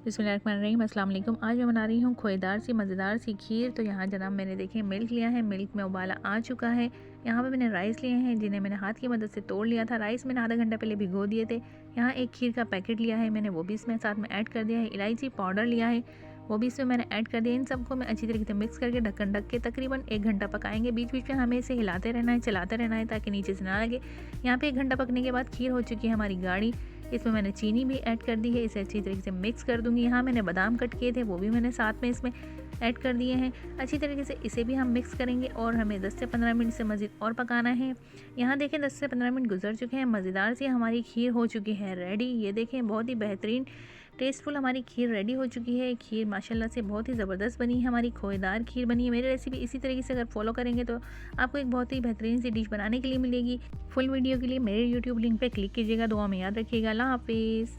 बिस्मिल्लाहिर्रहमानिर्रहीम। अस्सलाम वालेकुम। आज मैं बना रही हूँ खोएदार सी मज़ेदार सी खीर। तो यहाँ जनाब मैंने देखें मिल्क लिया है, मिल्क में उबाला आ चुका है। यहाँ पे मैंने राइस लिए हैं जिन्हें मैंने हाथ की मदद से तोड़ लिया था। राइस मैंने आधा घंटा पहले भिगो दिए थे। यहाँ एक खीर का पैकेट लिया है मैंने, वो भी इसमें साथ में ऐड कर दिया है। इलायची पाउडर लिया है, वो भी इसमें मैंने ऐड कर दिया। इन सबको मैं अच्छी तरीके से मिक्स करके ढक्कन ढक के तकरीबन 1 घंटा पकाएंगे। बीच बीच में हमें इसे हिलाते रहना है, चलाते रहना है ताकि नीचे से ना लगे। यहाँ पे 1 घंटा पकने के बाद खीर हो चुकी है हमारी गाढ़ी। इसमें मैंने चीनी भी ऐड कर दी है, इसे अच्छी तरीके से मिक्स कर दूंगी। यहाँ मैंने बादाम कट किए थे, वो भी मैंने साथ में इसमें ऐड कर दिए हैं। अच्छी तरीके से इसे भी हम मिक्स करेंगे और हमें 10 से 15 मिनट से मज़ीद और पकाना है। यहाँ देखें 10 से 15 मिनट गुजर चुके हैं, मज़ेदार सी हमारी खीर हो चुकी है रेडी। ये देखें बहुत ही बेहतरीन टेस्टफुल हमारी खीर रेडी हो चुकी है। खीर माशाल्लाह से बहुत ही ज़बरदस्त बनी है, हमारी खोएदार खीर बनी है। मेरी रेसिपी इसी तरीके से अगर फॉलो करेंगे तो आपको एक बहुत ही बेहतरीन सी डिश बनाने के लिए मिलेगी। फुल वीडियो के लिए मेरे यूट्यूब लिंक पे क्लिक कीजिएगा। दुआ में याद रखिएगा। अल्लाह हाफिज़।